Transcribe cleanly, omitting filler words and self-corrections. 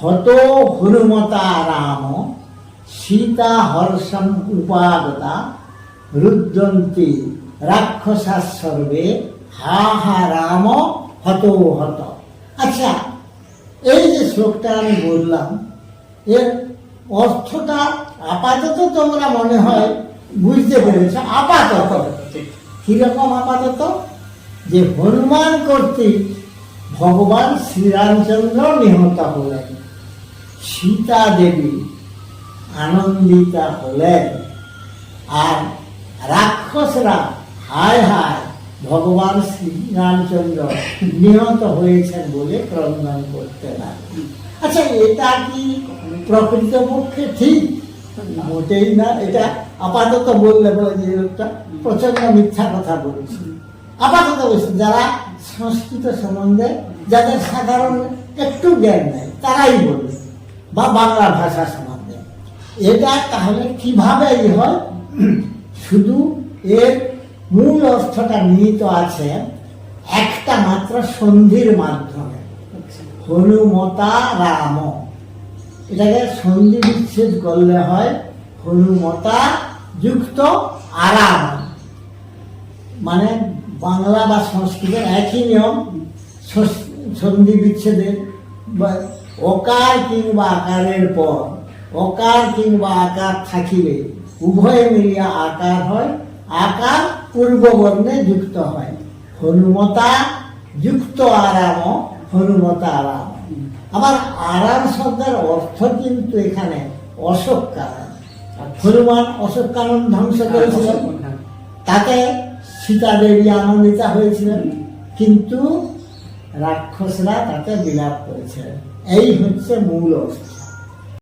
হত হনুমতা রাম সীতা হর্ষম উপাগতা রুদ্রন্তি রাক্ষসা সর্বে হা হা রাম হত হত। আচ্ছা, এই যে শ্লোকটা আমি বললাম, এর অর্থটা আপাতত তোমরা মনে হয় বুঝতে পেরেছ। আপাতত কিরকম? আপাতত যে হনুমান কর্তৃক ভগবান শ্রীরামচন্দ্র নিহত হলেন, সীতা দেবী আনন্দিতা হলেন, আর রাক্ষসরা হায় হায় ভগবান শ্রীরামচন্দ্র নিহত হয়েছেন বলে ক্রন্দন করতে লাগলেন। আচ্ছা, এটা কি প্রকৃতপক্ষে ঠিক? মোটেই না। এটা আপাতত বললে যে লোকটা প্রচন্ড মিথ্যা কথা বলছে। আপাতত বলছে, যারা সংস্কৃত সম্বন্ধে যাদের সাধারণ একটু জ্ঞান নেই তারাই বলবে, বা বাংলা ভাষা সম্বন্ধে। এটা তাহলে কিভাবে হয়? শুধু এর মূল অর্থটা নিহিত আছে একটা মাত্র সন্ধির মাধ্যমে, হনুমতা রাম। এটাকে সন্ধি বিচ্ছেদ করলে হয় হনুমতা যুক্ত আরাম। মানে বাংলা বা সংস্কৃতের একই নিয়ম, সন্ধি বিচ্ছেদের। অকার কিংবা আকারের পর অকার কিংবা আকার থাকিলে উভয় মিলিয়া আকার হয়, আকার পূর্ববর্ণে যুক্ত হয়। হনুমতা যুক্ত আরাম, হনুমতা আরাম। আবার আরাম শব্দের অর্থ কিন্তু এখানে অশোক কানন। হনুমান অশোক কানন ধ্বংস করেছিলেন, তাতে সীতা দেবী আনন্দিতা হয়েছিলেন, কিন্তু রাক্ষসরা তাতে বিলাপ করেছিলেন। এই হচ্ছে মূল অর্থ।